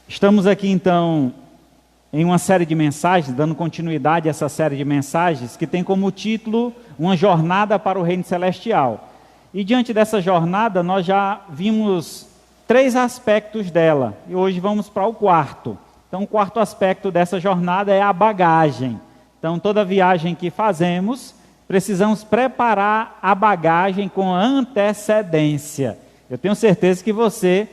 Estamos aqui então em uma série de mensagens, dando continuidade a essa série de mensagens, que tem como título Uma Jornada para o Reino Celestial. E diante dessa jornada nós já vimos 3 aspectos dela, e hoje vamos para o quarto. Então o quarto aspecto dessa jornada é a bagagem. Então toda viagem que fazemos, precisamos preparar a bagagem com antecedência. Eu tenho certeza que você,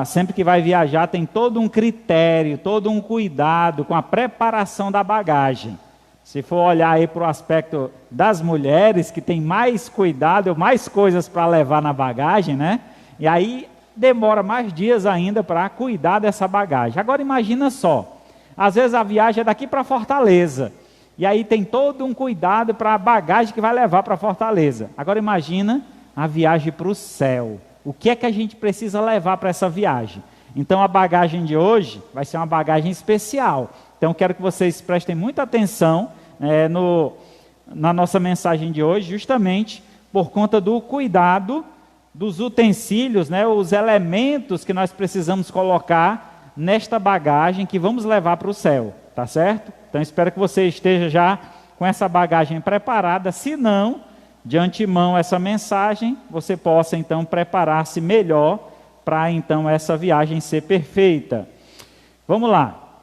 sempre que vai viajar, tem todo um critério, todo um cuidado com a preparação da bagagem. Se for olhar aí para o aspecto das mulheres, que tem mais cuidado, mais coisas para levar na bagagem, né? E aí demora mais dias ainda para cuidar dessa bagagem. Agora imagina só, às vezes a viagem é daqui para Fortaleza, e aí tem todo um cuidado para a bagagem que vai levar para Fortaleza. Agora imagina a viagem para o céu. O que é que a gente precisa levar para essa viagem? Então a bagagem de hoje vai ser uma bagagem especial. Então quero que vocês prestem muita atenção na nossa mensagem de hoje, justamente por conta do cuidado dos utensílios, os elementos que nós precisamos colocar nesta bagagem que vamos levar para o céu, tá certo? Então espero que você esteja já com essa bagagem preparada. Se não, de antemão essa mensagem, você possa então preparar-se melhor para então essa viagem ser perfeita. Vamos lá.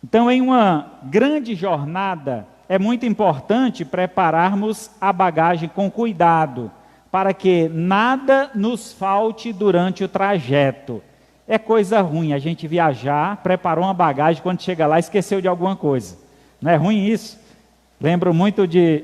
Então, em uma grande jornada, é muito importante prepararmos a bagagem com cuidado, para que nada nos falte durante o trajeto. É coisa ruim a gente viajar, preparou uma bagagem, quando chega lá esqueceu de alguma coisa. Não é ruim isso? Lembro muito de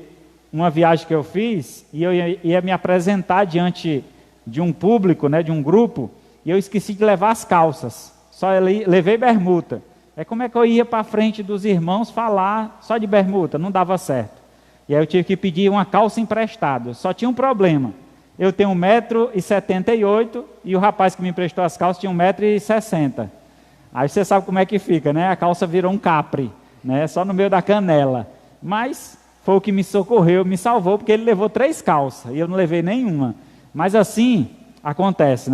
uma viagem que eu fiz, e eu ia me apresentar diante de um público, de um grupo, e eu esqueci de levar as calças, só levei bermuda. Como é que eu ia para frente dos irmãos falar só de bermuda? Não dava certo. E aí eu tive que pedir uma calça emprestada. Só tinha um problema, eu tenho 1,78 m, e o rapaz que me emprestou as calças tinha 1,60 m. Aí você sabe como é que fica, A calça virou um capri, Só no meio da canela. Mas foi o que me socorreu, me salvou, porque ele levou 3 calças, e eu não levei nenhuma. Mas assim acontece,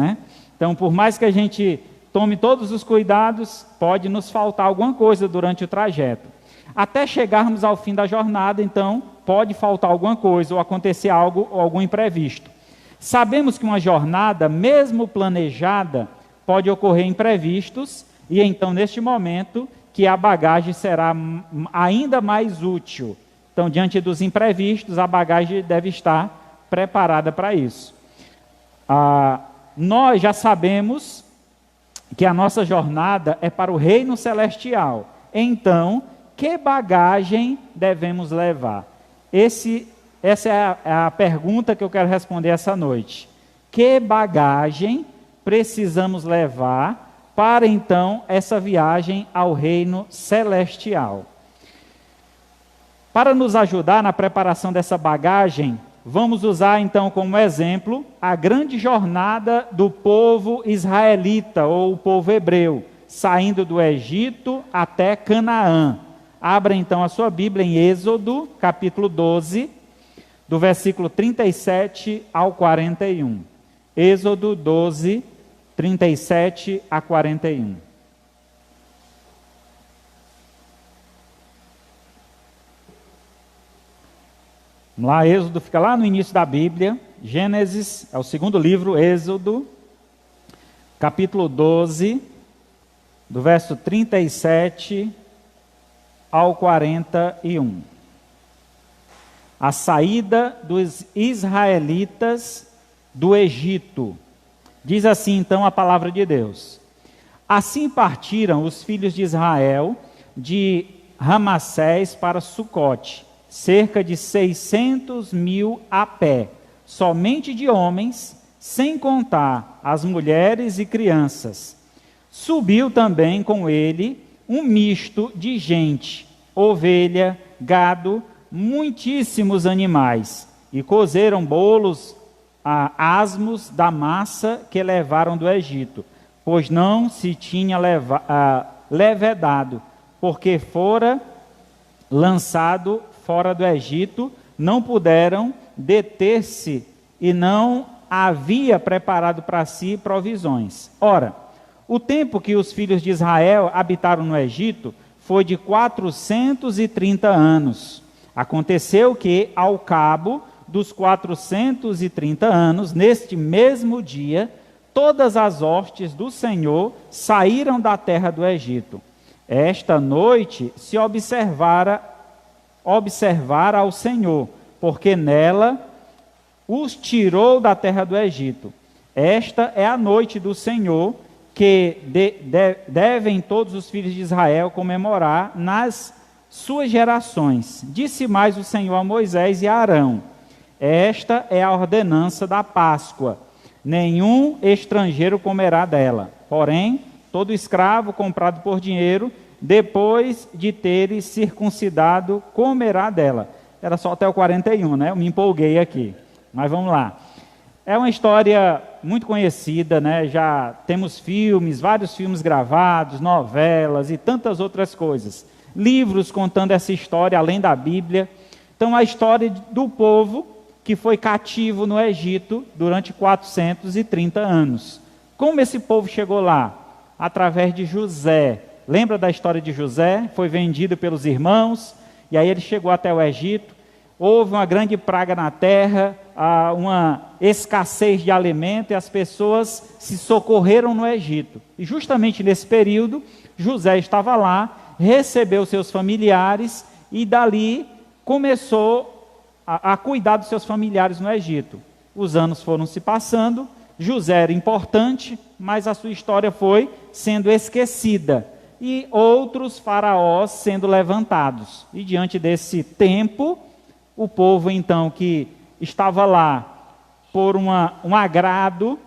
Então, por mais que a gente tome todos os cuidados, pode nos faltar alguma coisa durante o trajeto. Até chegarmos ao fim da jornada, então, pode faltar alguma coisa, ou acontecer algo, ou algum imprevisto. Sabemos que uma jornada, mesmo planejada, pode ocorrer imprevistos, e então, neste momento, que a bagagem será ainda mais útil. Então, diante dos imprevistos, a bagagem deve estar preparada para isso. Nós já sabemos que a nossa jornada é para o reino celestial. Então, que bagagem devemos levar? Essa é a pergunta que eu quero responder essa noite. Que bagagem precisamos levar para, então, essa viagem ao reino celestial? Para nos ajudar na preparação dessa bagagem, vamos usar então como exemplo a grande jornada do povo israelita, ou o povo hebreu, saindo do Egito até Canaã. Abra então a sua Bíblia em Êxodo, capítulo 12, do versículo 37 ao 41. Êxodo 12, 37 a 41. Vamos lá, Êxodo fica lá no início da Bíblia. Gênesis é o segundo livro, Êxodo, capítulo 12, do verso 37 ao 41. A saída dos israelitas do Egito. Diz assim então a palavra de Deus. Assim partiram os filhos de Israel de Ramassés para Sucote, cerca de 600.000 a pé, somente de homens, sem contar as mulheres e crianças. Subiu também com ele um misto de gente, ovelha, gado, muitíssimos animais, e cozeram bolos asmos da massa que levaram do Egito, pois não se tinha levedado, porque fora lançado fora do Egito, não puderam deter-se e não havia preparado para si provisões. Ora, O tempo que os filhos de Israel habitaram no Egito foi de 430 anos. Aconteceu que, ao cabo dos 430 anos, neste mesmo dia, todas as hostes do Senhor saíram da terra do Egito. Esta noite se observara ao Senhor, porque nela os tirou da terra do Egito. Esta é a noite do Senhor, que devem todos os filhos de Israel comemorar nas suas gerações. Disse mais o Senhor a Moisés e a Arão: esta é a ordenança da Páscoa. Nenhum estrangeiro comerá dela. Porém, todo escravo comprado por dinheiro, depois de teres circuncidado, comerá dela. Era só até o 41, né? Eu me empolguei aqui. Mas vamos lá. É uma história muito conhecida, né? Já temos filmes, vários filmes gravados, novelas e tantas outras coisas. Livros contando essa história, além da Bíblia. Então, a história do povo que foi cativo no Egito durante 430 anos. Como esse povo chegou lá? Através de José. Lembra da história de José? Foi vendido pelos irmãos, e aí ele chegou até o Egito. Houve uma grande praga na terra, uma escassez de alimento, e as pessoas se socorreram no Egito. E justamente nesse período, José estava lá, recebeu seus familiares, e dali começou a cuidar dos seus familiares no Egito. Os anos foram se passando, José era importante, mas a sua história foi sendo esquecida, e outros faraós sendo levantados. E diante desse tempo, o povo então que estava lá por um agrado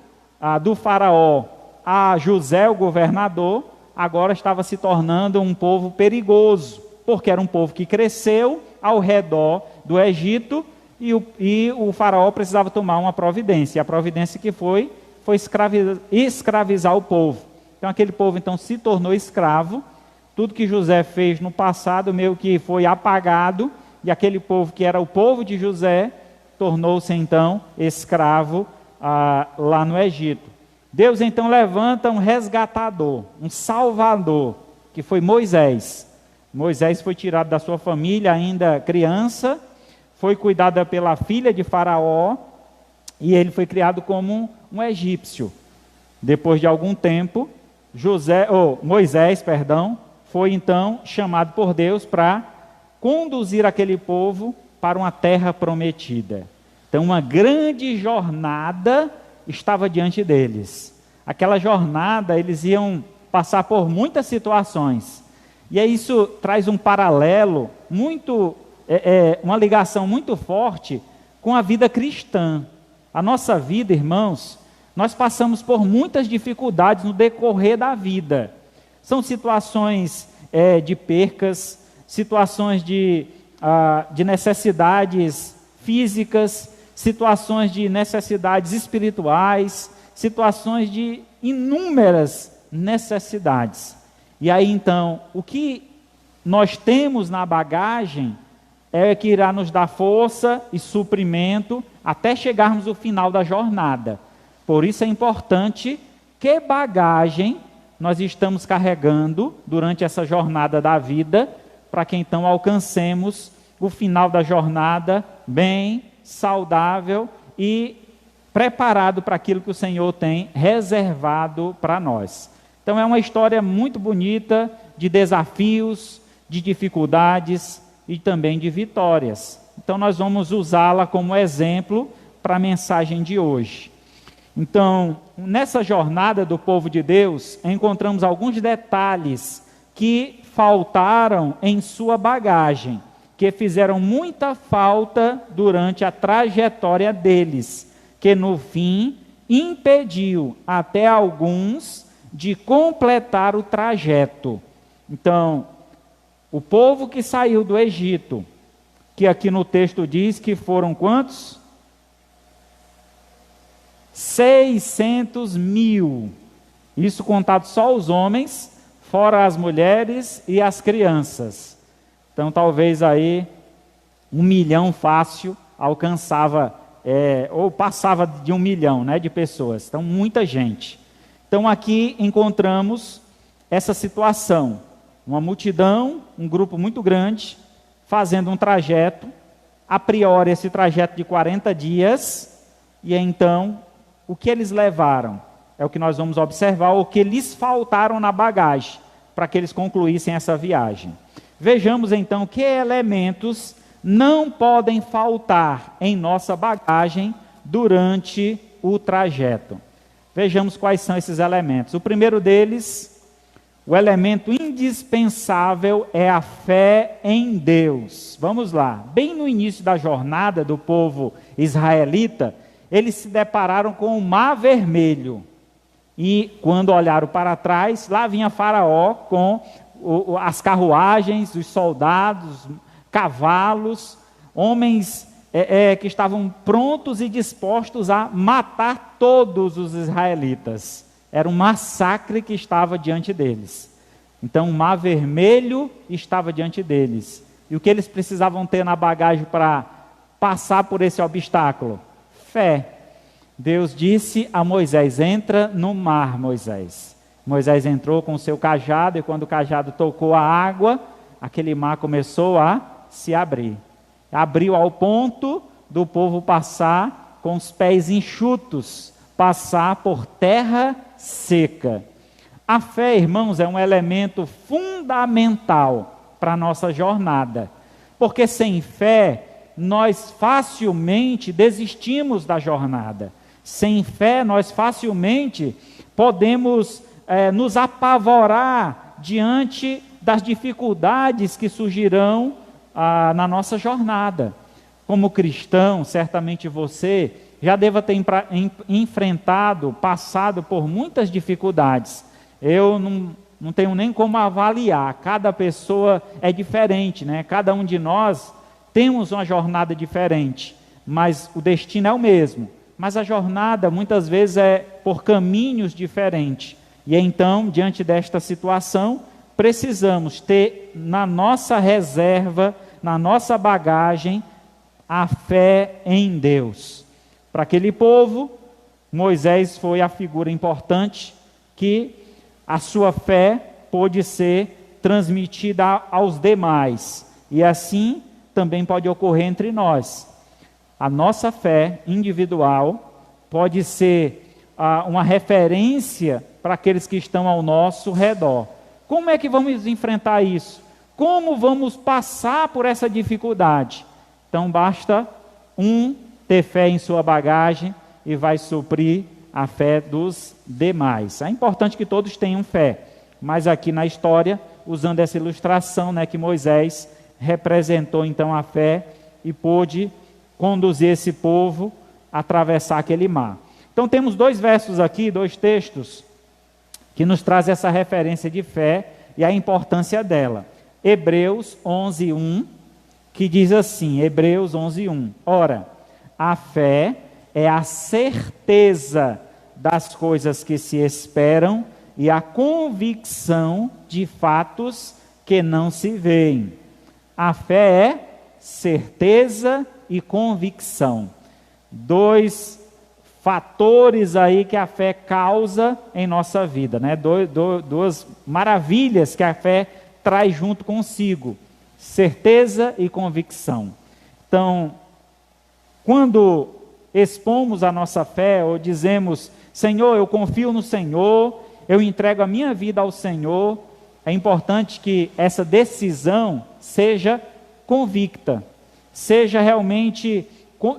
do faraó a José, o governador, agora estava se tornando um povo perigoso, porque era um povo que cresceu ao redor do Egito, e o faraó precisava tomar uma providência. E a providência que foi escravizar o povo. Então aquele povo então se tornou escravo. Tudo que José fez no passado meio que foi apagado, e aquele povo que era o povo de José tornou-se então escravo lá no Egito. Deus então levanta um resgatador, um salvador, que foi Moisés. Moisés foi tirado da sua família ainda criança, foi cuidado pela filha de Faraó, e ele foi criado como um egípcio. Depois de algum tempo, Moisés foi então chamado por Deus para conduzir aquele povo para uma terra prometida. Então uma grande jornada estava diante deles. Aquela jornada, eles iam passar por muitas situações. E aí isso traz um paralelo uma ligação muito forte com a vida cristã. A nossa vida, irmãos, nós passamos por muitas dificuldades no decorrer da vida. São situações de percas, situações de necessidades físicas, situações de necessidades espirituais, situações de inúmeras necessidades. E aí então, o que nós temos na bagagem é que irá nos dar força e suprimento até chegarmos ao final da jornada. Por isso é importante que bagagem nós estamos carregando durante essa jornada da vida, para que então alcancemos o final da jornada bem, saudável e preparado para aquilo que o Senhor tem reservado para nós. Então é uma história muito bonita de desafios, de dificuldades e também de vitórias. Então nós vamos usá-la como exemplo para a mensagem de hoje. Então, nessa jornada do povo de Deus, encontramos alguns detalhes que faltaram em sua bagagem, que fizeram muita falta durante a trajetória deles, que no fim impediu até alguns de completar o trajeto. Então, o povo que saiu do Egito, que aqui no texto diz que foram quantos? 600 mil. Isso contado só os homens, fora as mulheres e as crianças. Então, talvez aí 1 milhão fácil alcançava, ou passava de 1 milhão, né, de pessoas. Então, muita gente. Então aqui encontramos essa situação, uma multidão, um grupo muito grande, fazendo um trajeto, a priori esse trajeto de 40 dias, e então o que eles levaram? É o que nós vamos observar, o que lhes faltaram na bagagem, para que eles concluíssem essa viagem. Vejamos então que elementos não podem faltar em nossa bagagem durante o trajeto. Vejamos quais são esses elementos. O primeiro deles, o elemento indispensável é a fé em Deus. Vamos lá. Bem no início da jornada do povo israelita, eles se depararam com o Mar Vermelho. E quando olharam para trás, lá vinha Faraó com as carruagens, os soldados, cavalos, homens que estavam prontos e dispostos a matar todos os israelitas. Era um massacre que estava diante deles. Então o Mar Vermelho estava diante deles. E o que eles precisavam ter na bagagem para passar por esse obstáculo? Fé. Deus disse a Moisés: entra no mar, Moisés. Moisés entrou com o seu cajado, e quando o cajado tocou a água, aquele mar começou a se abrir. Abriu ao ponto do povo passar com os pés enxutos, passar por terra seca. A fé, irmãos, é um elemento fundamental para a nossa jornada, porque sem fé, nós facilmente desistimos da jornada. Sem fé, nós facilmente podemos nos apavorar diante das dificuldades que surgirão na nossa jornada. Como cristão, certamente você já deva ter enfrentado, passado por muitas dificuldades. Eu não tenho nem como avaliar, cada pessoa é diferente, né? Cada um de nós temos uma jornada diferente, mas o destino é o mesmo. Mas a jornada muitas vezes é por caminhos diferentes. E então, diante desta situação, precisamos ter na nossa reserva, na nossa bagagem, a fé em Deus. Para aquele povo, Moisés foi a figura importante que a sua fé pôde ser transmitida aos demais. E assim também pode ocorrer entre nós. A nossa fé individual pode ser uma referência para aqueles que estão ao nosso redor. Como é que vamos enfrentar isso? Como vamos passar por essa dificuldade? Então basta ter fé em sua bagagem e vai suprir a fé dos demais. É importante que todos tenham fé, mas aqui na história, usando essa ilustração, né, que Moisés representou então a fé e pôde conduzir esse povo a atravessar aquele mar. Então temos dois versos aqui, dois textos, que nos trazem essa referência de fé e a importância dela. Hebreus 11:1, que diz assim, Hebreus 11:1, ora, a fé é a certeza das coisas que se esperam e a convicção de fatos que não se veem. A fé é certeza e convicção. Dois fatores aí que a fé causa em nossa vida, né? Duas maravilhas que a fé traz junto consigo, certeza e convicção. Então, quando expomos a nossa fé ou dizemos, Senhor, eu confio no Senhor, eu entrego a minha vida ao Senhor, é importante que essa decisão seja convicta, seja realmente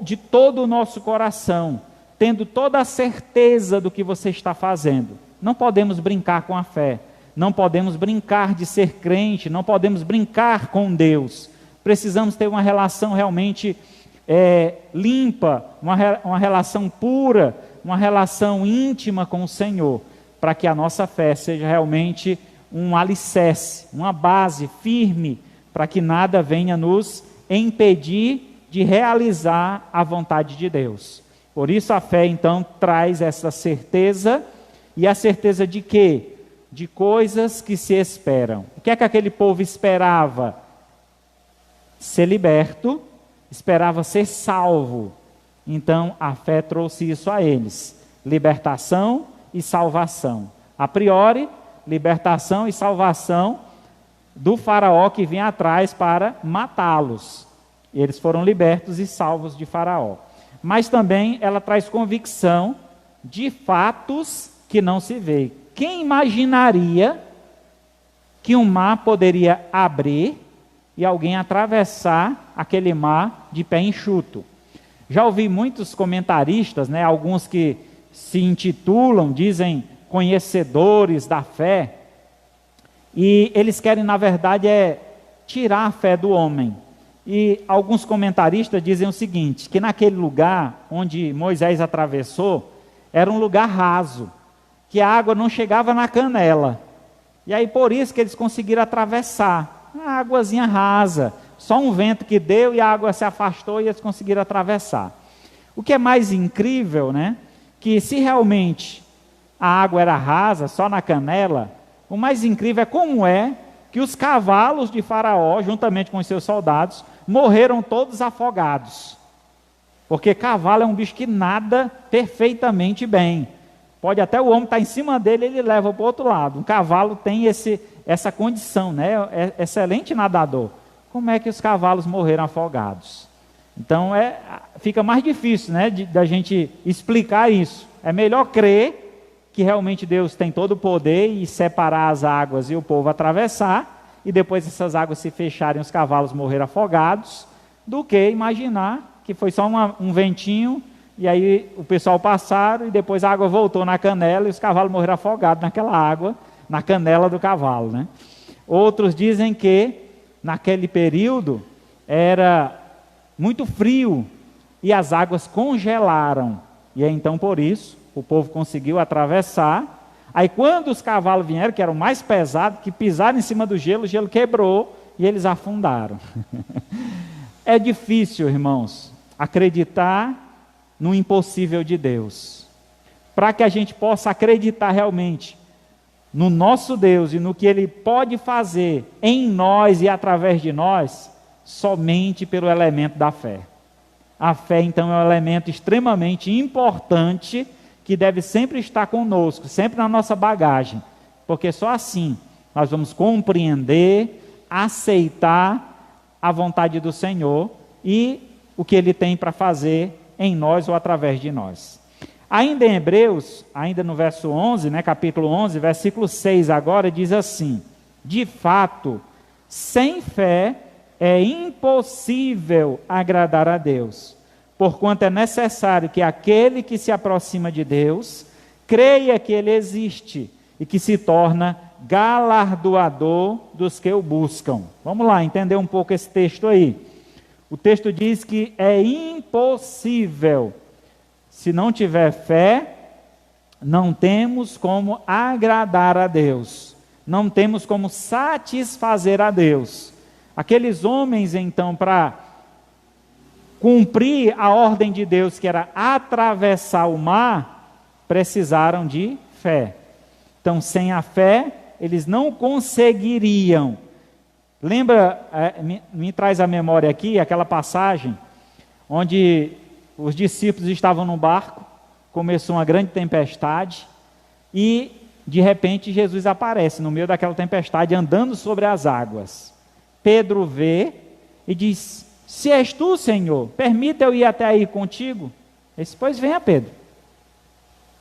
de todo o nosso coração, tendo toda a certeza do que você está fazendo. Não podemos brincar com a fé, não podemos brincar de ser crente, não podemos brincar com Deus. Precisamos ter uma relação realmente limpa, uma relação pura, uma relação íntima com o Senhor, para que a nossa fé seja realmente um alicerce, uma base firme, para que nada venha nos impedir de realizar a vontade de Deus. Por isso a fé então traz essa certeza, e a certeza de quê? De coisas que se esperam. O que é que aquele povo esperava? Ser liberto, esperava ser salvo. Então a fé trouxe isso a eles, libertação e salvação. A priori, libertação e salvação do faraó que vinha atrás para matá-los. Eles foram libertos e salvos de Faraó. Mas também ela traz convicção de fatos que não se vê. Quem imaginaria que um mar poderia abrir e alguém atravessar aquele mar de pé enxuto? Já ouvi muitos comentaristas, alguns que se intitulam, dizem conhecedores da fé, e eles querem, na verdade, tirar a fé do homem. E alguns comentaristas dizem o seguinte, que naquele lugar onde Moisés atravessou, era um lugar raso, que a água não chegava na canela. E aí por isso que eles conseguiram atravessar, uma águazinha rasa, só um vento que deu e a água se afastou e eles conseguiram atravessar. O que é mais incrível, que se realmente a água era rasa, só na canela, o mais incrível é como é que os cavalos de Faraó, juntamente com os seus soldados, morreram todos afogados. Porque cavalo é um bicho que nada perfeitamente bem. Pode até o homem estar em cima dele, ele leva para o outro lado. Um cavalo tem essa condição, é excelente nadador. Como é que os cavalos morreram afogados? Então fica mais difícil, da gente explicar isso. É melhor crer que realmente Deus tem todo o poder e separar as águas e o povo atravessar, e depois essas águas se fecharem, os cavalos morreram afogados, do que imaginar que foi só um ventinho, e aí o pessoal passaram, e depois a água voltou na canela, e os cavalos morreram afogados naquela água, na canela do cavalo. Outros dizem que, naquele período, era muito frio, e as águas congelaram, e então por isso, o povo conseguiu atravessar. Aí quando os cavalos vieram, que eram mais pesados, que pisaram em cima do gelo, o gelo quebrou e eles afundaram. É difícil, irmãos, acreditar no impossível de Deus. Para que a gente possa acreditar realmente no nosso Deus e no que Ele pode fazer em nós e através de nós, somente pelo elemento da fé. A fé, então, é um elemento extremamente importante que deve sempre estar conosco, sempre na nossa bagagem, porque só assim nós vamos compreender, aceitar a vontade do Senhor e o que Ele tem para fazer em nós ou através de nós. Ainda em Hebreus, ainda no verso 11, capítulo 11, versículo 6 agora, diz assim: de fato, sem fé é impossível agradar a Deus, porquanto é necessário que aquele que se aproxima de Deus creia que Ele existe e que se torna galardoador dos que o buscam. Vamos lá, entender um pouco esse texto aí. O texto diz que é impossível. Se não tiver fé, não temos como agradar a Deus, não temos como satisfazer a Deus. Aqueles homens, então, para cumprir a ordem de Deus, que era atravessar o mar, precisaram de fé. Então, sem a fé, eles não conseguiriam. Lembra, me traz à memória aqui, aquela passagem, onde os discípulos estavam no barco, começou uma grande tempestade, e, de repente, Jesus aparece no meio daquela tempestade, andando sobre as águas. Pedro vê e diz: se és tu, Senhor, permita eu ir até aí contigo. Ele disse: pois venha, Pedro.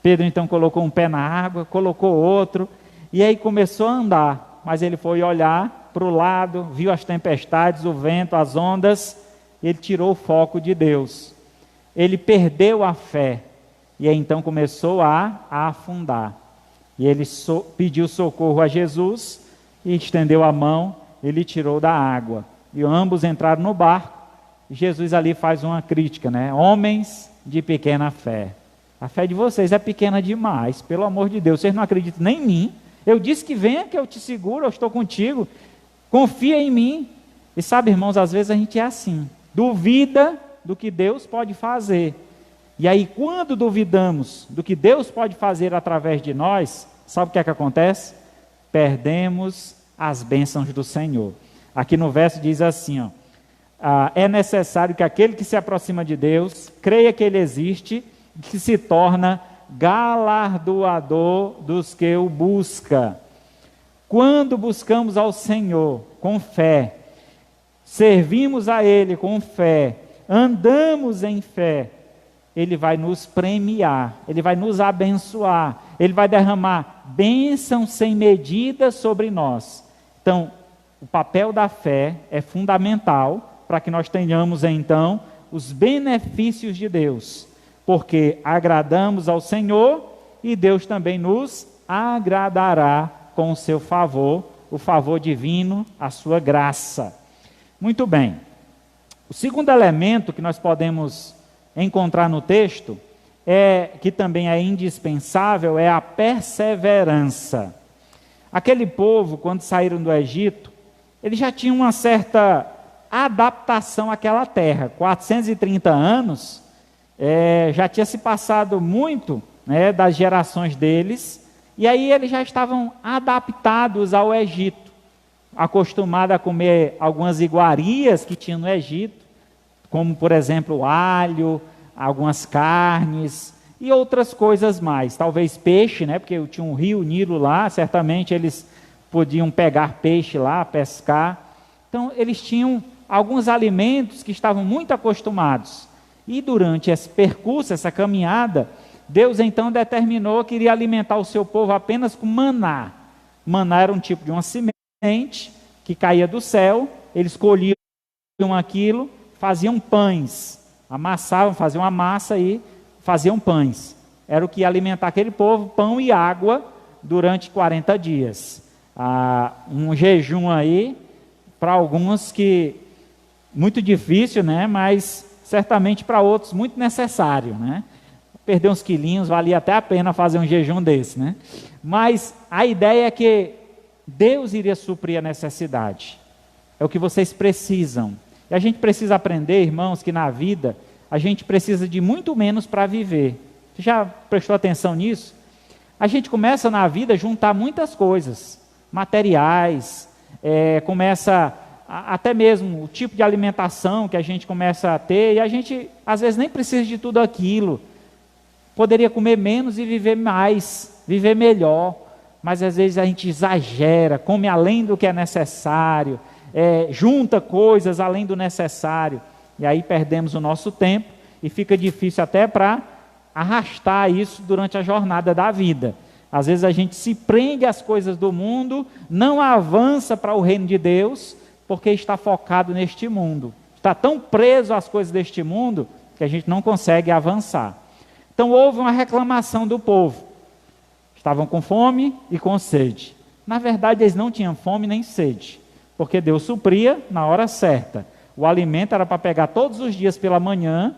Pedro então colocou um pé na água, colocou outro, e aí começou a andar, mas ele foi olhar para o lado, viu as tempestades, o vento, as ondas, ele tirou o foco de Deus. Ele perdeu a fé, e aí então começou a afundar. E ele pediu socorro a Jesus, e estendeu a mão, ele tirou da água. E ambos entraram no barco, e Jesus ali faz uma crítica, Homens de pequena fé. A fé de vocês é pequena demais, pelo amor de Deus, vocês não acreditam nem em mim. Eu disse que venha, que eu te seguro, eu estou contigo. Confia em mim. E sabe, irmãos, às vezes a gente é assim, duvida do que Deus pode fazer. E aí, quando duvidamos do que Deus pode fazer através de nós, sabe o que é que acontece? Perdemos as bênçãos do Senhor. Aqui no verso diz assim, é necessário que aquele que se aproxima de Deus creia que Ele existe, que se torna galardoador dos que o buscam. Quando buscamos ao Senhor com fé, servimos a Ele com fé, andamos em fé, Ele vai nos premiar, Ele vai nos abençoar, Ele vai derramar bênção sem medida sobre nós. Então, o papel da fé é fundamental para que nós tenhamos então os benefícios de Deus, porque agradamos ao Senhor e Deus também nos agradará com o seu favor, o favor divino, a sua graça. Muito bem. O segundo elemento que nós podemos encontrar no texto, que também é indispensável, é a perseverança. Aquele povo, quando saíram do Egito, eles já tinham uma certa adaptação àquela terra. 430 anos, já tinha se passado muito, né, das gerações deles, e aí eles já estavam adaptados ao Egito, acostumados a comer algumas iguarias que tinha no Egito, como, por exemplo, o alho, algumas carnes e outras coisas mais. Talvez peixe, né? Porque tinha um rio Nilo lá, certamente eles podiam pegar peixe lá, pescar. Então, eles tinham alguns alimentos que estavam muito acostumados. E durante esse percurso, essa caminhada, Deus então determinou que iria alimentar o seu povo apenas com maná. Maná era um tipo de uma semente que caía do céu, eles colhiam aquilo, faziam pães, amassavam, faziam uma massa e faziam pães. Era o que ia alimentar aquele povo, pão e água, durante 40 dias. Um jejum aí, para alguns que, muito difícil, né? Mas certamente para outros muito necessário, né? Perder uns quilinhos, valia até a pena fazer um jejum desse, né? Mas a ideia é que Deus iria suprir a necessidade. É o que vocês precisam. E a gente precisa aprender, irmãos, que na vida a gente precisa de muito menos para viver. Você já prestou atenção nisso? A gente começa na vida a juntar muitas coisas, materiais, começa até mesmo o tipo de alimentação que a gente começa a ter, e a gente às vezes nem precisa de tudo aquilo. Poderia comer menos e viver mais, viver melhor, mas às vezes a gente exagera, come além do que é necessário, junta coisas além do necessário, e aí perdemos o nosso tempo e fica difícil até para arrastar isso durante a jornada da vida. Às vezes a gente se prende às coisas do mundo, não avança para o reino de Deus, porque está focado neste mundo, está tão preso às coisas deste mundo, que a gente não consegue avançar. Então houve uma reclamação do povo, estavam com fome e com sede. Na verdade eles não tinham fome nem sede, porque Deus supria na hora certa. O alimento era para pegar todos os dias pela manhã,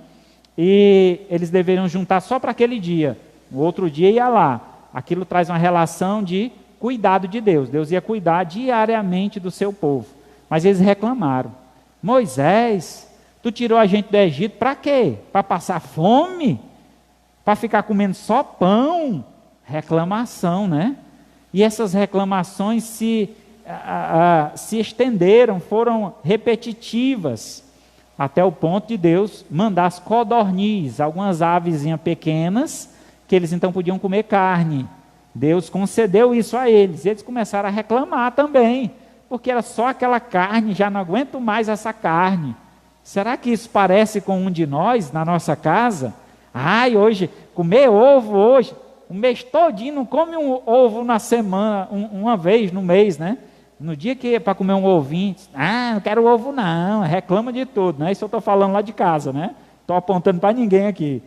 e eles deveriam juntar só para aquele dia, o outro dia ia lá. Aquilo traz uma relação de cuidado de Deus, Deus ia cuidar diariamente do seu povo. Mas eles reclamaram: Moisés, tu tirou a gente do Egito para quê? Para passar fome? Para ficar comendo só pão? Reclamação, né? E essas reclamações se estenderam, foram repetitivas, até o ponto de Deus mandar as codornizes, algumas avezinhas pequenas, que eles então podiam comer carne. Deus concedeu isso a eles, e eles começaram a reclamar também, porque era só aquela carne, já não aguento mais essa carne. Será que isso parece com um de nós, na nossa casa? Ai, hoje, comer ovo hoje, o mês todinho não come um ovo na semana, uma vez no mês, né? No dia que é para comer um ovinho, não quero ovo não, reclama de tudo, né? Isso eu estou falando lá de casa, né? Estou apontando para ninguém aqui.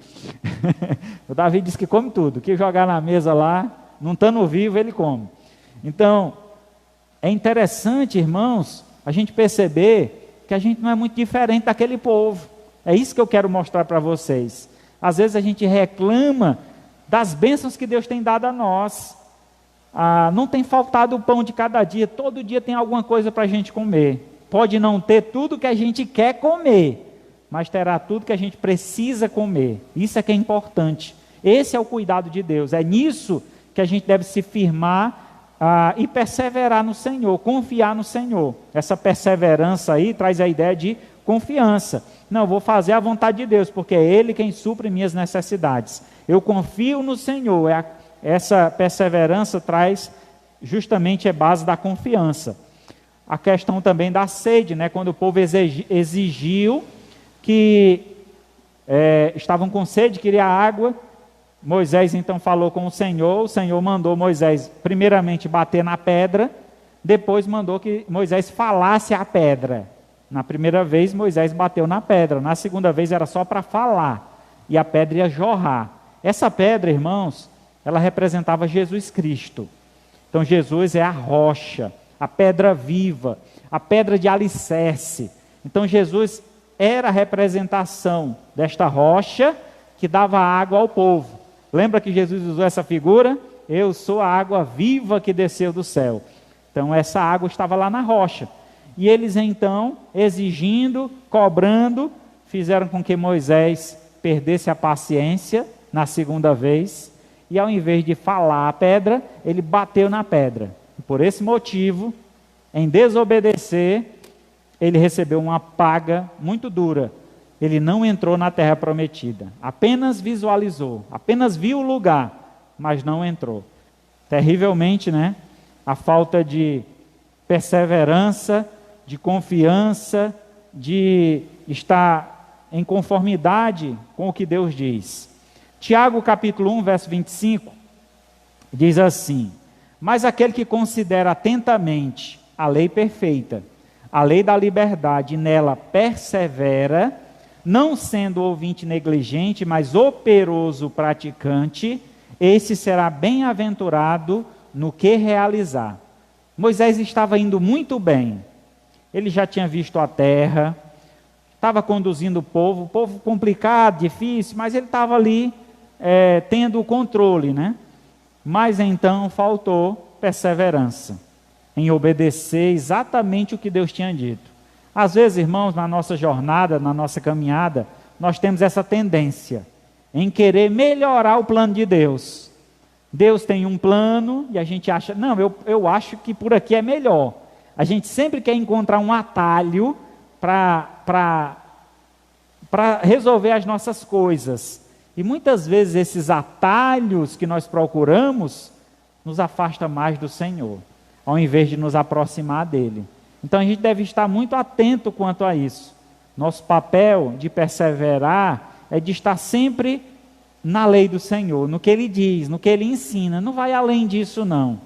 O Davi disse que come tudo, que jogar na mesa lá, não estando vivo, ele come. Então, é interessante, irmãos, a gente perceber que a gente não é muito diferente daquele povo. É isso que eu quero mostrar para vocês. Às vezes a gente reclama das bênçãos que Deus tem dado a nós. Não tem faltado o pão de cada dia, todo dia tem alguma coisa para a gente comer. Pode não ter tudo que a gente quer comer, mas terá tudo que a gente precisa comer. Isso é que é importante. Esse é o cuidado de Deus. É nisso que a gente deve se firmar e perseverar no Senhor, confiar no Senhor. Essa perseverança aí traz a ideia de confiança. Não, vou fazer a vontade de Deus, porque é Ele quem supre minhas necessidades. Eu confio no Senhor. Essa perseverança traz justamente a base da confiança. A questão também da sede, né? Quando o povo exigiu que estavam com sede, queria água, Moisés então falou com o Senhor mandou Moisés primeiramente bater na pedra, depois mandou que Moisés falasse à pedra. Na primeira vez Moisés bateu na pedra, na segunda vez era só para falar, e a pedra ia jorrar. Essa pedra, irmãos, ela representava Jesus Cristo. Então Jesus é a rocha, a pedra viva, a pedra de alicerce. Então Jesus era a representação desta rocha que dava água ao povo. Lembra que Jesus usou essa figura? Eu sou a água viva que desceu do céu. Então essa água estava lá na rocha. E eles então, exigindo, cobrando, fizeram com que Moisés perdesse a paciência na segunda vez. E ao invés de falar a pedra, ele bateu na pedra. E por esse motivo, em desobedecer, ele recebeu uma paga muito dura. Ele não entrou na terra prometida. Apenas visualizou, apenas viu o lugar, mas não entrou. Terrivelmente, né? A falta de perseverança, de confiança, de estar em conformidade com o que Deus diz. Tiago capítulo 1, verso 25, diz assim: mas aquele que considera atentamente a lei perfeita, a lei da liberdade, e nela persevera, não sendo ouvinte negligente, mas operoso praticante, esse será bem-aventurado no que realizar. Moisés estava indo muito bem, ele já tinha visto a terra, estava conduzindo o povo complicado, difícil, mas ele estava ali tendo o controle, né? Mas então faltou perseverança, em obedecer exatamente o que Deus tinha dito. Às vezes, irmãos, na nossa jornada, na nossa caminhada, nós temos essa tendência em querer melhorar o plano de Deus. Deus tem um plano e a gente acha, não, eu acho que por aqui é melhor. A gente sempre quer encontrar um atalho para resolver as nossas coisas. E muitas vezes esses atalhos que nós procuramos nos afasta mais do Senhor, ao invés de nos aproximar dele. Então a gente deve estar muito atento quanto a isso. Nosso papel de perseverar é de estar sempre na lei do Senhor, no que Ele diz, no que Ele ensina. Não vai além disso, não.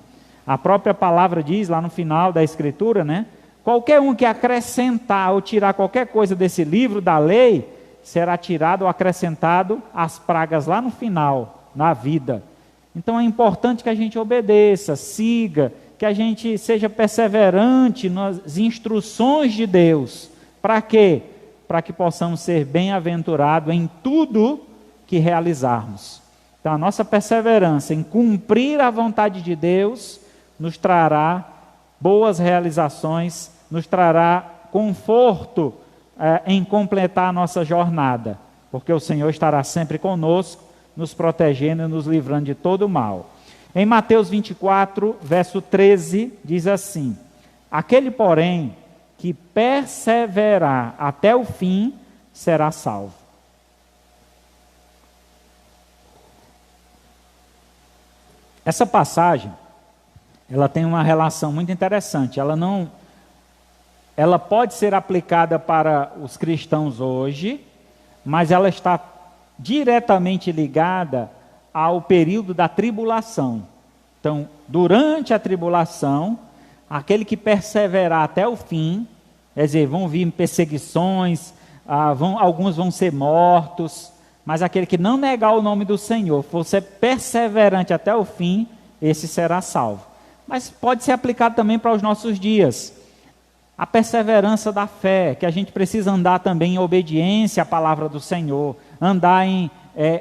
A própria palavra diz lá no final da Escritura, né? Qualquer um que acrescentar ou tirar qualquer coisa desse livro da lei, será tirado ou acrescentado as pragas lá no final, na vida. Então é importante que a gente obedeça, siga, que a gente seja perseverante nas instruções de Deus. Para quê? Para que possamos ser bem-aventurados em tudo que realizarmos. Então a nossa perseverança em cumprir a vontade de Deus nos trará boas realizações, nos trará conforto em completar a nossa jornada, porque o Senhor estará sempre conosco, nos protegendo e nos livrando de todo o mal. Em Mateus 24, verso 13, diz assim: aquele, porém, que perseverar até o fim, será salvo. Essa passagem, ela tem uma relação muito interessante. Ela pode ser aplicada para os cristãos hoje, mas ela está diretamente ligada ao período da tribulação. Então, durante a tribulação, aquele que perseverar até o fim, quer dizer, vão vir perseguições, alguns vão ser mortos, mas aquele que não negar o nome do Senhor, for ser perseverante até o fim, esse será salvo. Mas pode ser aplicado também para os nossos dias. A perseverança da fé, que a gente precisa andar também em obediência à palavra do Senhor, andar em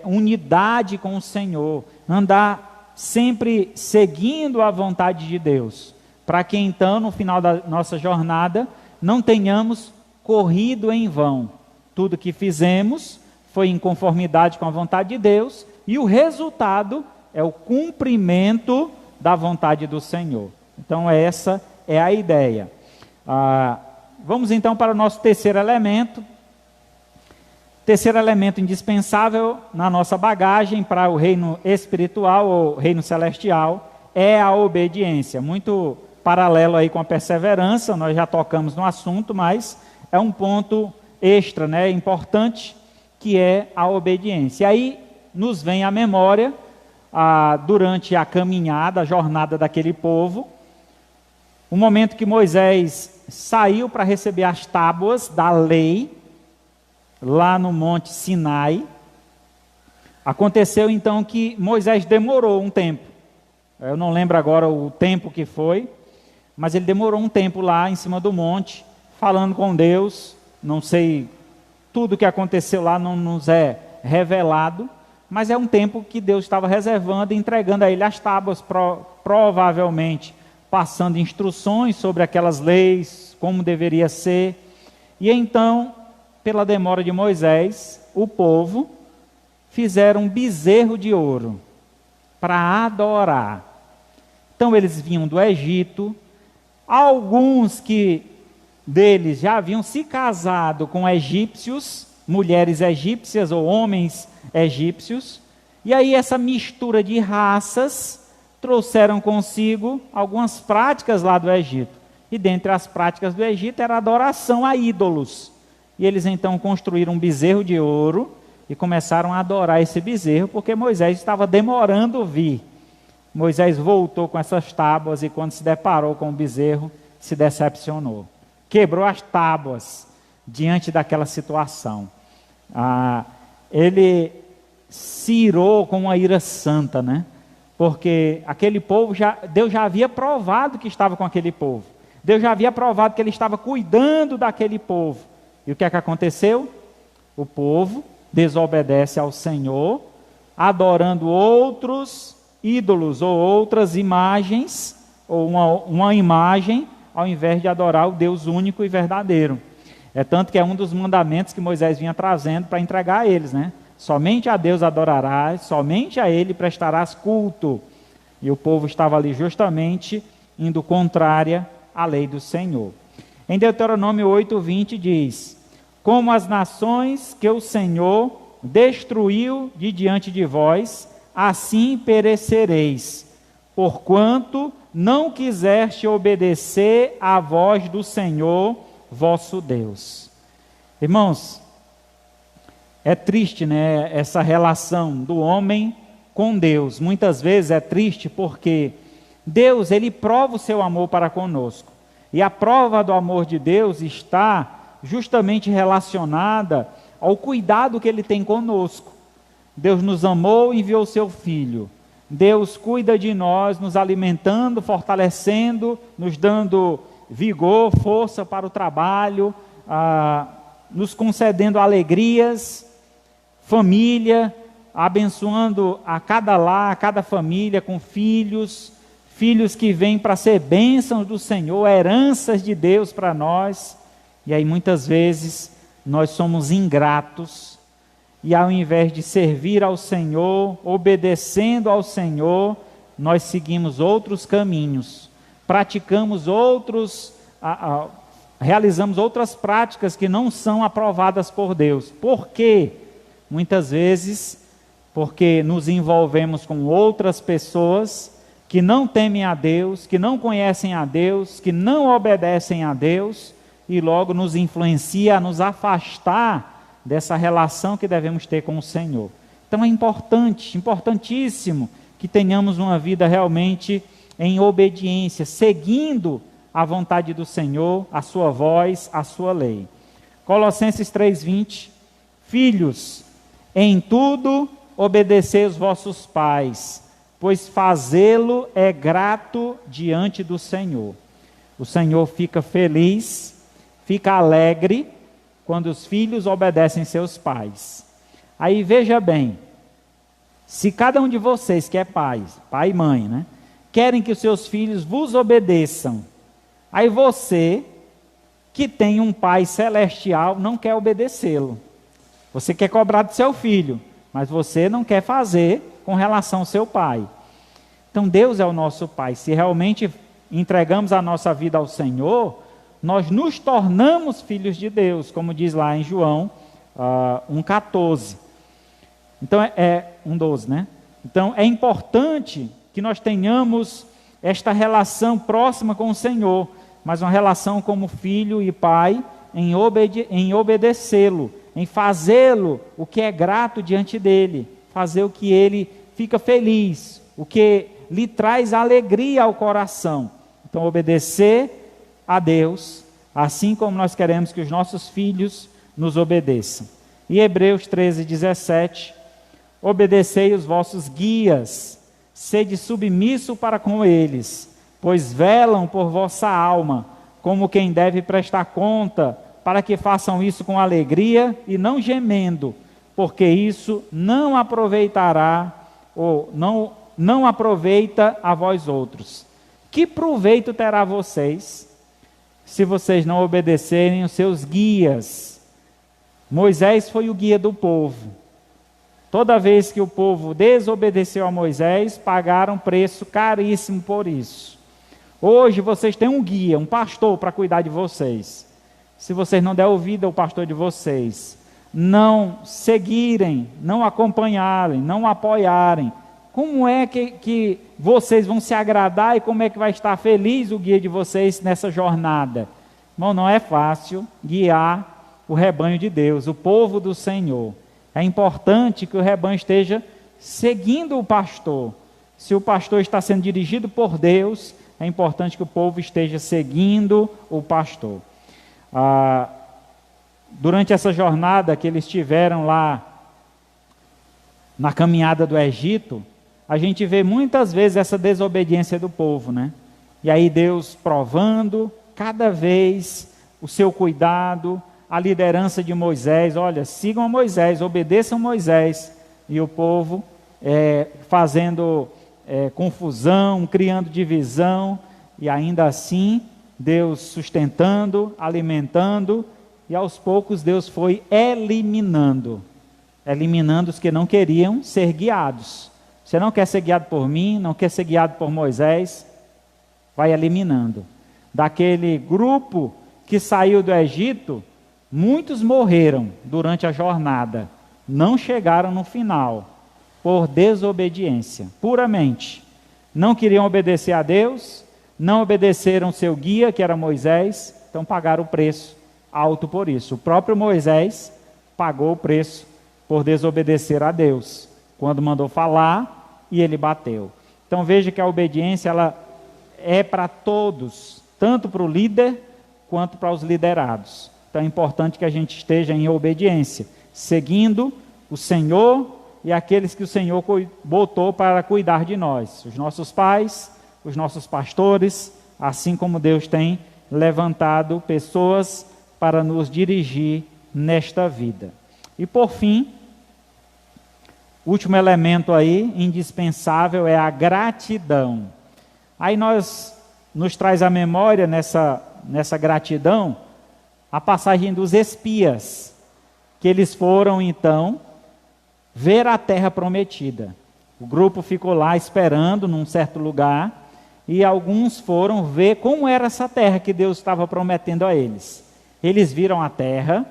unidade com o Senhor, andar sempre seguindo a vontade de Deus, para que então, no final da nossa jornada, não tenhamos corrido em vão. Tudo que fizemos foi em conformidade com a vontade de Deus, e o resultado é o cumprimento da vontade do Senhor. Então essa é a ideia. Vamos então para o nosso terceiro elemento. Terceiro elemento indispensável na nossa bagagem para o reino espiritual ou reino celestial é a obediência. Muito paralelo aí com a perseverança, nós já tocamos no assunto, mas é um ponto extra, né, importante, que é a obediência. E aí nos vem à memória, durante a caminhada, a jornada daquele povo, o momento que Moisés saiu para receber as tábuas da lei, lá no Monte Sinai. Aconteceu então que Moisés demorou um tempo. Eu não lembro agora o tempo que foi, mas ele demorou um tempo lá em cima do monte, falando com Deus. Não sei, tudo que aconteceu lá não nos é revelado, mas é um tempo que Deus estava reservando e entregando a ele as tábuas, provavelmente passando instruções sobre aquelas leis, como deveria ser. E então, pela demora de Moisés, o povo fizeram um bezerro de ouro para adorar. Então eles vinham do Egito, alguns deles já haviam se casado com egípcios, mulheres egípcias ou homens egípcios, e aí essa mistura de raças trouxeram consigo algumas práticas lá do Egito. E dentre as práticas do Egito era a adoração a ídolos. E eles então construíram um bezerro de ouro e começaram a adorar esse bezerro, porque Moisés estava demorando vir. Moisés voltou com essas tábuas e quando se deparou com o bezerro, se decepcionou. Quebrou as tábuas diante daquela situação. Ele se irou com uma ira santa, né? Porque aquele povo, Deus já havia provado que estava com aquele povo. Deus já havia provado que ele estava cuidando daquele povo. E o que é que aconteceu? O povo desobedece ao Senhor, adorando outros ídolos ou outras imagens, ou uma imagem, ao invés de adorar o Deus único e verdadeiro. É tanto que é um dos mandamentos que Moisés vinha trazendo para entregar a eles, né? Somente a Deus adorarás, somente a Ele prestarás culto. E o povo estava ali justamente indo contrária à lei do Senhor. Em Deuteronômio 8:20 diz: como as nações que o Senhor destruiu de diante de vós, assim perecereis, porquanto não quiseste obedecer à voz do Senhor, vosso Deus. Irmãos, é triste, né, essa relação do homem com Deus. Muitas vezes é triste porque Deus, Ele prova o seu amor para conosco. E a prova do amor de Deus está justamente relacionada ao cuidado que Ele tem conosco. Deus nos amou e enviou o seu Filho. Deus cuida de nós, nos alimentando, fortalecendo, nos dando vigor, força para o trabalho, nos concedendo alegrias, família, abençoando a cada lar, a cada família com filhos que vêm para ser bênçãos do Senhor, heranças de Deus para nós. E aí muitas vezes nós somos ingratos, e ao invés de servir ao Senhor, obedecendo ao Senhor, nós seguimos outros caminhos, praticamos realizamos outras práticas que não são aprovadas por Deus. Por quê? Muitas vezes porque nos envolvemos com outras pessoas que não temem a Deus, que não conhecem a Deus, que não obedecem a Deus, e logo nos influencia a nos afastar dessa relação que devemos ter com o Senhor. Então é importante, importantíssimo, que tenhamos uma vida realmente em obediência, seguindo a vontade do Senhor, a sua voz, a sua lei. Colossenses 3:20, filhos, em tudo obedecei os vossos pais, pois fazê-lo é grato diante do Senhor. O Senhor fica feliz, fica alegre quando os filhos obedecem seus pais. Aí veja bem, se cada um de vocês que é pai e mãe, né, querem que os seus filhos vos obedeçam, aí você, que tem um pai celestial, não quer obedecê-lo. Você quer cobrar do seu filho, mas você não quer fazer com relação ao seu pai. Então Deus é o nosso pai. Se realmente entregamos a nossa vida ao Senhor, nós nos tornamos filhos de Deus, como diz lá em João 1,14. Então, 1,12, né? Então, é importante que nós tenhamos esta relação próxima com o Senhor, mas uma relação como filho e pai, em obedecê-lo, em fazê-lo o que é grato diante dele, fazer o que ele fica feliz, o que lhe traz alegria ao coração. Então, obedecer a Deus, assim como nós queremos que os nossos filhos nos obedeçam. E Hebreus 13:17, obedecei os vossos guias, sede submisso para com eles, pois velam por vossa alma, como quem deve prestar conta, para que façam isso com alegria e não gemendo, porque isso não aproveitará, ou não aproveita a vós outros. Que proveito terá vocês, se vocês não obedecerem os seus guias? Moisés foi o guia do povo. Toda vez que o povo desobedeceu a Moisés, pagaram preço caríssimo por isso. Hoje vocês têm um guia, um pastor para cuidar de vocês. Se vocês não der ouvido ao pastor de vocês, não seguirem, não acompanharem, não apoiarem, como é que vocês vão se agradar e como é que vai estar feliz o guia de vocês nessa jornada? Irmão, não é fácil guiar o rebanho de Deus, o povo do Senhor. É importante que o rebanho esteja seguindo o pastor. Se o pastor está sendo dirigido por Deus, é importante que o povo esteja seguindo o pastor. Durante essa jornada que eles tiveram lá na caminhada do Egito, a gente vê muitas vezes essa desobediência do povo, né? E aí Deus provando cada vez o seu cuidado, a liderança de Moisés. Olha, sigam a Moisés, obedeçam a Moisés. E o povo fazendo confusão, criando divisão, e ainda assim Deus sustentando, alimentando, e aos poucos Deus foi eliminando os que não queriam ser guiados. Você não quer ser guiado por mim, não quer ser guiado por Moisés, vai eliminando. Daquele grupo que saiu do Egito, muitos morreram durante a jornada, não chegaram no final, por desobediência, puramente. Não queriam obedecer a Deus, não obedeceram seu guia, que era Moisés, então pagaram o preço alto por isso. O próprio Moisés pagou o preço por desobedecer a Deus, quando mandou falar e ele bateu. Então veja que a obediência ela é para todos, tanto para o líder quanto para os liderados. Então é importante que a gente esteja em obediência, seguindo o Senhor e aqueles que o Senhor botou para cuidar de nós, os nossos pais, os nossos pastores, assim como Deus tem levantado pessoas para nos dirigir nesta vida. E por fim, o último elemento aí, indispensável, é a gratidão. Aí nos traz à memória nessa gratidão, a passagem dos espias, que eles foram então ver a terra prometida. O grupo ficou lá esperando num certo lugar, e alguns foram ver como era essa terra que Deus estava prometendo a eles. Eles viram a terra,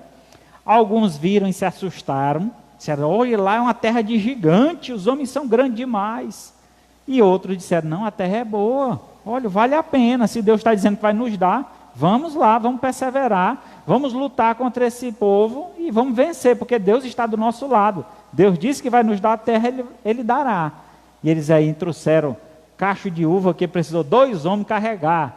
alguns viram e se assustaram, disseram, olha, lá é uma terra de gigante, os homens são grandes demais. E outros disseram, não, a terra é boa, olha, vale a pena, se Deus está dizendo que vai nos dar, vamos lá, vamos perseverar, vamos lutar contra esse povo e vamos vencer, porque Deus está do nosso lado. Deus disse que vai nos dar a terra, Ele dará. E eles aí trouxeram cacho de uva que precisou 2 homens carregar.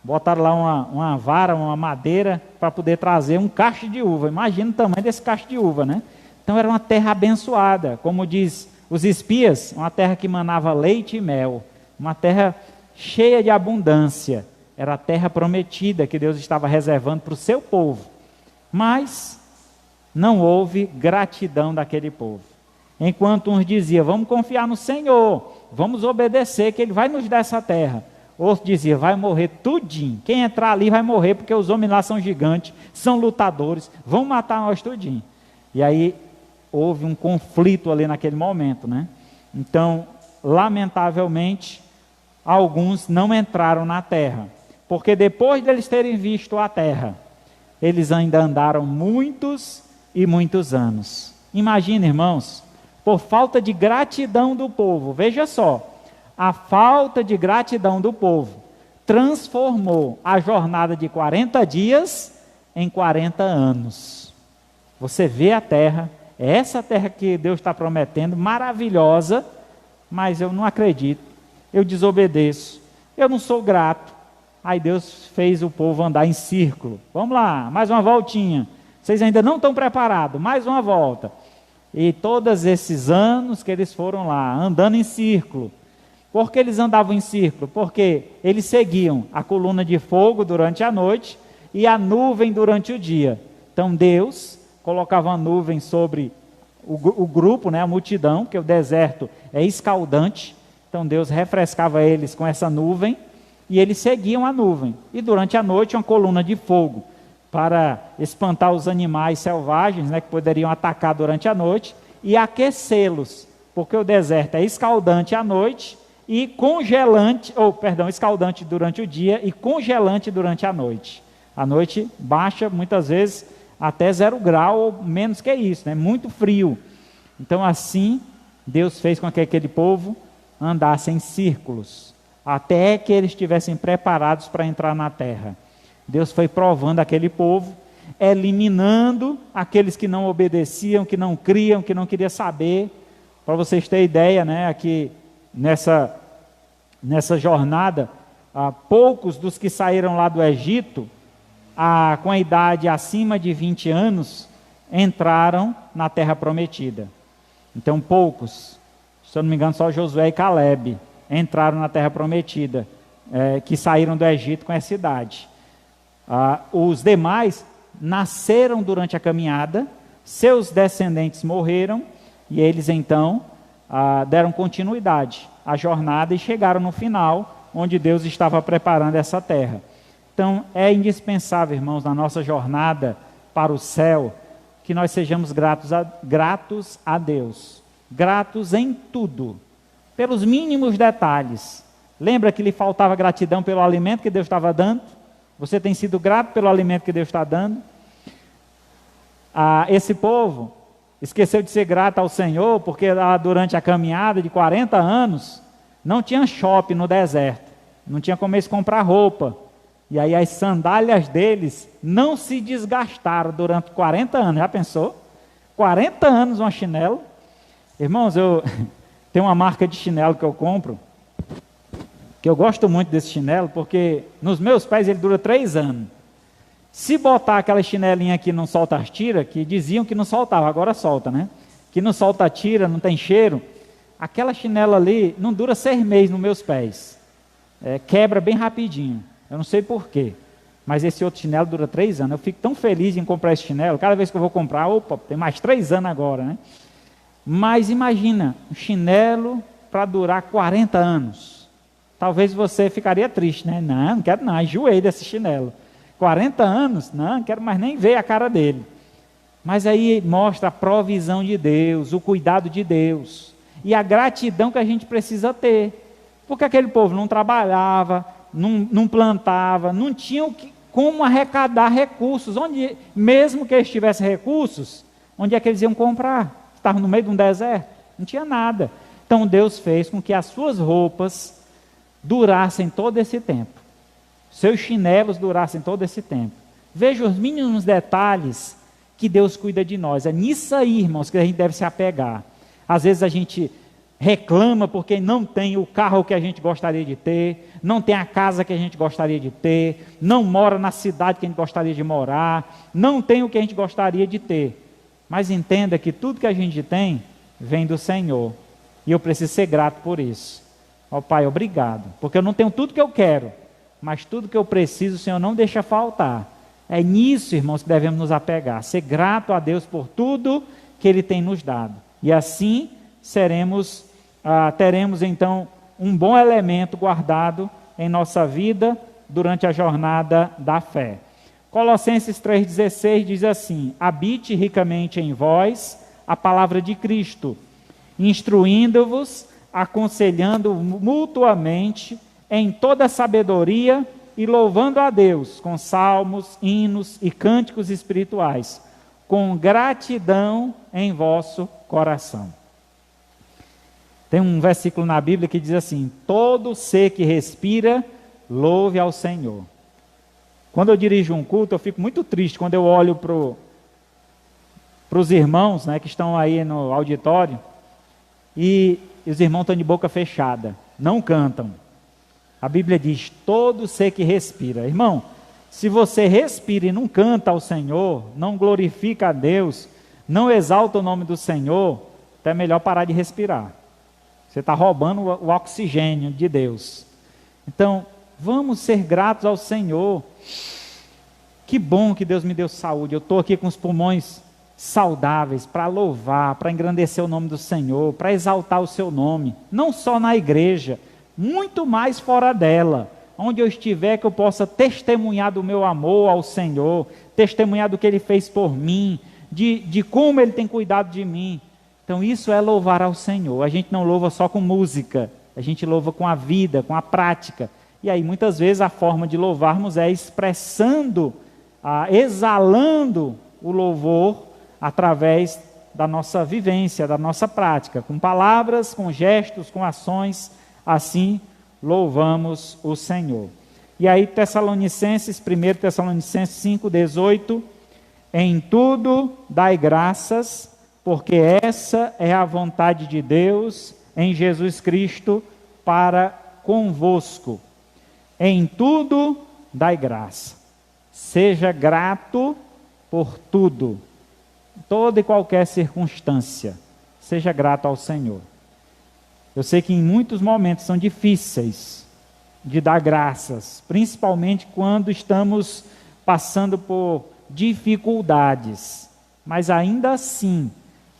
Botaram lá uma vara, uma madeira, para poder trazer um cacho de uva. Imagina o tamanho desse cacho de uva, né? Então era uma terra abençoada, como diz os espias, uma terra que manava leite e mel, uma terra cheia de abundância. Era a terra prometida que Deus estava reservando para o seu povo. Mas não houve gratidão daquele povo. Enquanto uns diziam, vamos confiar no Senhor, vamos obedecer que Ele vai nos dar essa terra. Outros diziam, vai morrer tudinho. Quem entrar ali vai morrer, porque os homens lá são gigantes, são lutadores, vão matar nós tudinho. E aí houve um conflito ali naquele momento, né? Então, lamentavelmente, alguns não entraram na terra, porque depois deles terem visto a terra, eles ainda andaram muitos e muitos anos. Imagina, irmãos, por falta de gratidão do povo, veja só, a falta de gratidão do povo transformou a jornada de 40 dias em 40 anos. Você vê a terra, é essa terra que Deus está prometendo, maravilhosa, mas eu não acredito, eu desobedeço, eu não sou grato. Aí Deus fez o povo andar em círculo. Vamos lá, mais uma voltinha. Vocês ainda não estão preparados, mais uma volta. E todos esses anos que eles foram lá, andando em círculo. Por que eles andavam em círculo? Porque eles seguiam a coluna de fogo durante a noite e a nuvem durante o dia. Então Deus colocava uma nuvem sobre o grupo, né, a multidão, porque o deserto é escaldante. Então Deus refrescava eles com essa nuvem e eles seguiam a nuvem. E durante a noite uma coluna de fogo para espantar os animais selvagens, né, que poderiam atacar durante a noite e aquecê-los, porque o deserto é escaldante à noite e congelante, escaldante durante o dia e congelante durante a noite. A noite baixa muitas vezes até 0 grau ou menos que isso, né? Muito frio. Então assim, Deus fez com que aquele povo andasse em círculos, até que eles estivessem preparados para entrar na terra. Deus foi provando aquele povo, eliminando aqueles que não obedeciam, que não criam, que não queriam saber. Para vocês terem ideia, né, aqui nessa jornada, poucos dos que saíram lá do Egito, com a idade acima de 20 anos, entraram na terra prometida. Então poucos, se eu não me engano só Josué e Calebe, entraram na terra prometida, que saíram do Egito com essa idade. Os demais nasceram durante a caminhada, seus descendentes morreram, e eles então deram continuidade à jornada e chegaram no final, onde Deus estava preparando essa terra. Então é indispensável, irmãos, na nossa jornada para o céu, que nós sejamos gratos a Deus, gratos em tudo, pelos mínimos detalhes. Lembra que lhe faltava gratidão pelo alimento que Deus estava dando? Você tem sido grato pelo alimento que Deus está dando? Esse povo esqueceu de ser grato ao Senhor, porque durante a caminhada de 40 anos, não tinha shopping no deserto, não tinha como eles comprar roupa, e aí as sandálias deles não se desgastaram durante 40 anos, já pensou? 40 anos uma chinelo. Irmãos, eu tenho uma marca de chinelo que eu compro, que eu gosto muito desse chinelo, porque nos meus pés ele dura 3 anos. Se botar aquela chinelinha que não solta as tiras, que diziam que não soltava, agora solta, né? Que não solta a tira, não tem cheiro, aquela chinela ali não dura 6 meses nos meus pés. Quebra bem rapidinho. Eu não sei porquê, mas esse outro chinelo dura 3 anos. Eu fico tão feliz em comprar esse chinelo, cada vez que eu vou comprar, tem mais 3 anos agora, né? Mas imagina, um chinelo para durar 40 anos. Talvez você ficaria triste, né? Não quero não, enjoei desse chinelo. 40 anos, não quero mais nem ver a cara dele. Mas aí mostra a provisão de Deus, o cuidado de Deus e a gratidão que a gente precisa ter. Porque aquele povo não trabalhava, não plantava, não tinha como arrecadar recursos. Mesmo que eles tivessem recursos, onde é que eles iam comprar? Estavam no meio de um deserto, não tinha nada. Então Deus fez com que as suas roupas durassem todo esse tempo, seus chinelos durassem todo esse tempo. Veja os mínimos detalhes que Deus cuida de nós. É nisso aí, irmãos, que a gente deve se apegar. Às vezes a gente reclama porque não tem o carro que a gente gostaria de ter, não tem a casa que a gente gostaria de ter, não mora na cidade que a gente gostaria de morar, não tem o que a gente gostaria de ter. Mas entenda que tudo que a gente tem vem do Senhor, e eu preciso ser grato por isso. Pai, obrigado, porque eu não tenho tudo que eu quero, mas tudo que eu preciso o Senhor não deixa faltar. É nisso, irmãos, que devemos nos apegar, ser grato a Deus por tudo que Ele tem nos dado, e assim teremos então um bom elemento guardado em nossa vida durante a jornada da fé. Colossenses 3,16 diz assim: habite ricamente em vós a palavra de Cristo, instruindo-vos, aconselhando mutuamente em toda sabedoria e louvando a Deus com salmos, hinos e cânticos espirituais, com gratidão em vosso coração. Tem um versículo na Bíblia que diz assim: todo ser que respira, louve ao Senhor. Quando eu dirijo um culto, eu fico muito triste quando eu olho para os irmãos, né, que estão aí no auditório, e os irmãos estão de boca fechada, não cantam. A Bíblia diz: todo ser que respira. Irmão, se você respira e não canta ao Senhor, não glorifica a Deus, não exalta o nome do Senhor, então é melhor parar de respirar. Você está roubando o oxigênio de Deus. Então, vamos ser gratos ao Senhor. Que bom que Deus me deu saúde. Eu estou aqui com os pulmões saudáveis para louvar, para engrandecer o nome do Senhor, para exaltar o seu nome. Não só na igreja, muito mais fora dela. Onde eu estiver, que eu possa testemunhar do meu amor ao Senhor, testemunhar do que Ele fez por mim, de como Ele tem cuidado de mim. Então isso é louvar ao Senhor. A gente não louva só com música, a gente louva com a vida, com a prática. E aí muitas vezes a forma de louvarmos é expressando, exalando o louvor através da nossa vivência, da nossa prática, com palavras, com gestos, com ações, assim louvamos o Senhor. E aí 1 Tessalonicenses 5:18, em tudo dai graças, porque essa é a vontade de Deus em Jesus Cristo para convosco. Em tudo dai graça. Seja grato por tudo, toda e qualquer circunstância. Seja grato ao Senhor. Eu sei que em muitos momentos são difíceis de dar graças, principalmente quando estamos passando por dificuldades. Mas ainda assim,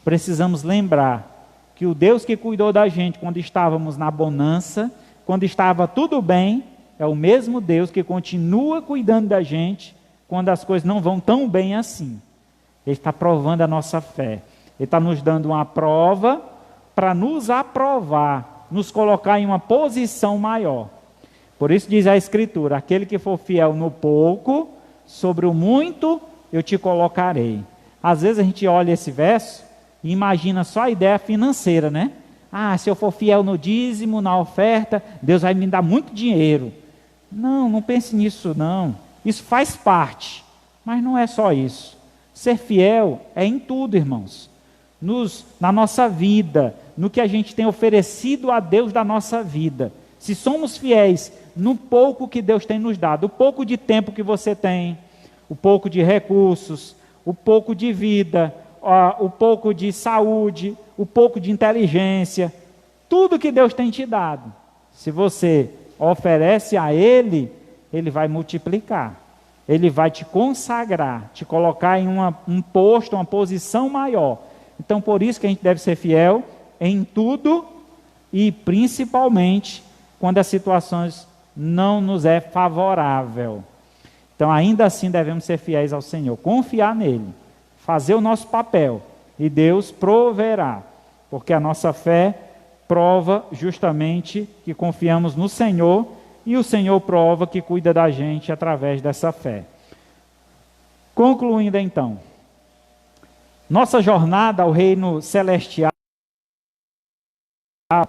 precisamos lembrar que o Deus que cuidou da gente quando estávamos na bonança, quando estava tudo bem, é o mesmo Deus que continua cuidando da gente quando as coisas não vão tão bem assim. Ele está provando a nossa fé. Ele está nos dando uma prova para nos aprovar, nos colocar em uma posição maior. Por isso diz a Escritura: aquele que for fiel no pouco, sobre o muito eu te colocarei. Às vezes a gente olha esse verso e imagina só a ideia financeira, né? Se eu for fiel no dízimo, na oferta, Deus vai me dar muito dinheiro. Não pense nisso não. Isso faz parte, mas não é só isso. Ser fiel é em tudo, irmãos. Na nossa vida, no que a gente tem oferecido a Deus da nossa vida. Se somos fiéis no pouco que Deus tem nos dado, o pouco de tempo que você tem, o pouco de recursos, o pouco de vida, o pouco de saúde, o pouco de inteligência, tudo que Deus tem te dado, se você oferece a Ele, Ele vai multiplicar, Ele vai te consagrar, te colocar em um posto, uma posição maior. Então por isso que a gente deve ser fiel em tudo e principalmente quando as situações não nos é favorável. Então ainda assim devemos ser fiéis ao Senhor, confiar nele, fazer o nosso papel e Deus proverá, porque a nossa fé prova justamente que confiamos no Senhor e o Senhor prova que cuida da gente através dessa fé. Concluindo então, nossa jornada ao reino celestial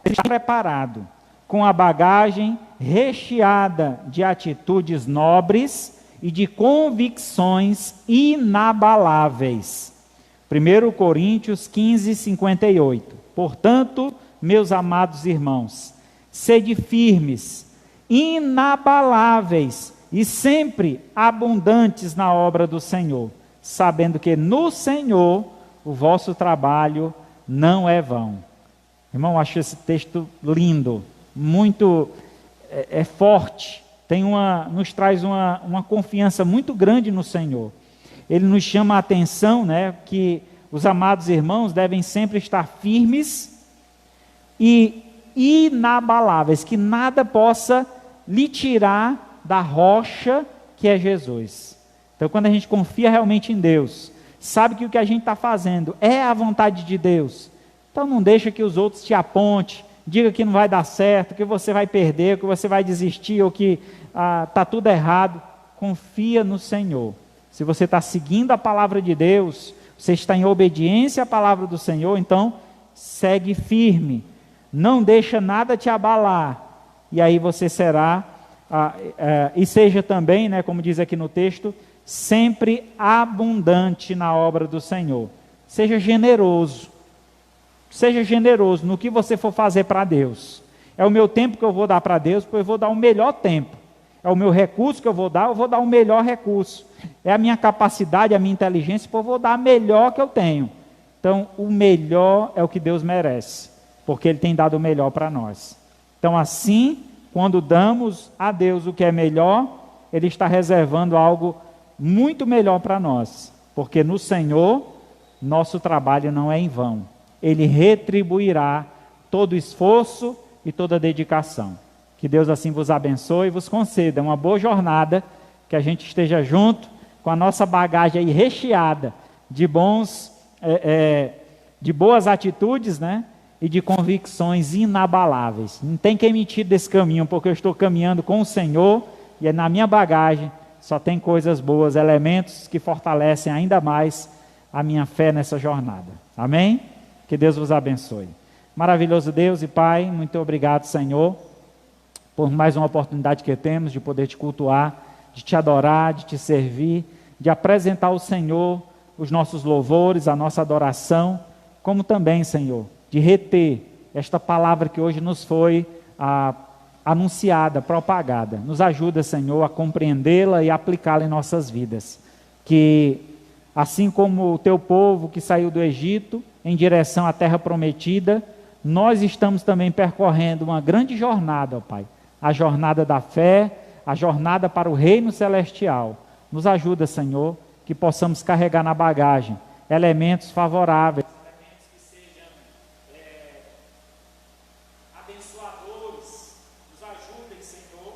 está preparado com a bagagem recheada de atitudes nobres e de convicções inabaláveis. 1 Coríntios 15:58. Portanto, meus amados irmãos, sede firmes, inabaláveis e sempre abundantes na obra do Senhor, sabendo que no Senhor o vosso trabalho não é vão. Irmão, eu acho esse texto lindo, muito forte, nos traz uma confiança muito grande no Senhor. Ele nos chama a atenção, né, que os amados irmãos devem sempre estar firmes e inabaláveis, que nada possa lhe tirar da rocha que é Jesus. Então, quando a gente confia realmente em Deus, sabe que o que a gente está fazendo é a vontade de Deus, então não deixa que os outros te apontem, diga que não vai dar certo, que você vai perder, que você vai desistir, ou que está tudo errado. Confia no Senhor. Se você está seguindo a palavra de Deus, você está em obediência à palavra do Senhor, então segue firme, não deixa nada te abalar, e aí você será, e seja também, né, como diz aqui no texto, sempre abundante na obra do Senhor. Seja generoso no que você for fazer para Deus. É o meu tempo que eu vou dar para Deus, pois eu vou dar o melhor tempo. É o meu recurso que eu vou dar o melhor recurso. É a minha capacidade, a minha inteligência, pois eu vou dar a melhor que eu tenho. Então, o melhor é o que Deus merece, porque Ele tem dado o melhor para nós. Então, assim, quando damos a Deus o que é melhor, Ele está reservando algo muito melhor para nós, porque no Senhor, nosso trabalho não é em vão. Ele retribuirá todo o esforço e toda a dedicação. Que Deus assim vos abençoe e vos conceda uma boa jornada, que a gente esteja junto com a nossa bagagem aí recheada de de boas atitudes, né? E de convicções inabaláveis. Não tem quem me tire desse caminho, porque eu estou caminhando com o Senhor e na minha bagagem só tem coisas boas, elementos que fortalecem ainda mais a minha fé nessa jornada. Amém? Que Deus vos abençoe. Maravilhoso Deus e Pai, muito obrigado, Senhor, por mais uma oportunidade que temos de poder te cultuar, de te adorar, de te servir, de apresentar ao Senhor os nossos louvores, a nossa adoração, como também, Senhor, de reter esta palavra que hoje nos foi anunciada, propagada. Nos ajuda, Senhor, a compreendê-la e aplicá-la em nossas vidas. Que, assim como o teu povo que saiu do Egito em direção à terra prometida, nós estamos também percorrendo uma grande jornada, ó Pai. A jornada da fé, a jornada para o reino celestial. Nos ajuda, Senhor, que possamos carregar na bagagem elementos favoráveis, elementos que sejam abençoadores. Nos ajudem, Senhor.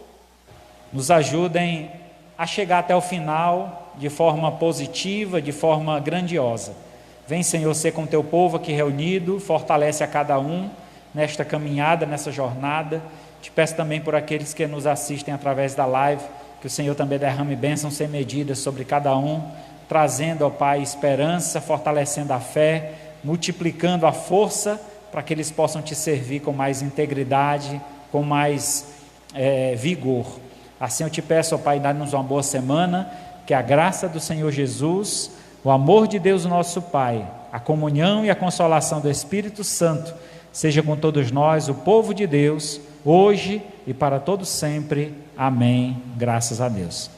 Nos ajudem a chegar até o final de forma positiva, de forma grandiosa. Vem, Senhor, ser com teu povo aqui reunido, fortalece a cada um nesta caminhada, nessa jornada. Te peço também por aqueles que nos assistem através da live, que o Senhor também derrame bênçãos sem medida sobre cada um, trazendo, ó Pai, esperança, fortalecendo a fé, multiplicando a força para que eles possam te servir com mais integridade, com mais vigor. Assim eu te peço, ó Pai, dá-nos uma boa semana, que a graça do Senhor Jesus, o amor de Deus nosso Pai, a comunhão e a consolação do Espírito Santo, seja com todos nós, o povo de Deus, hoje e para todos sempre. Amém. Graças a Deus.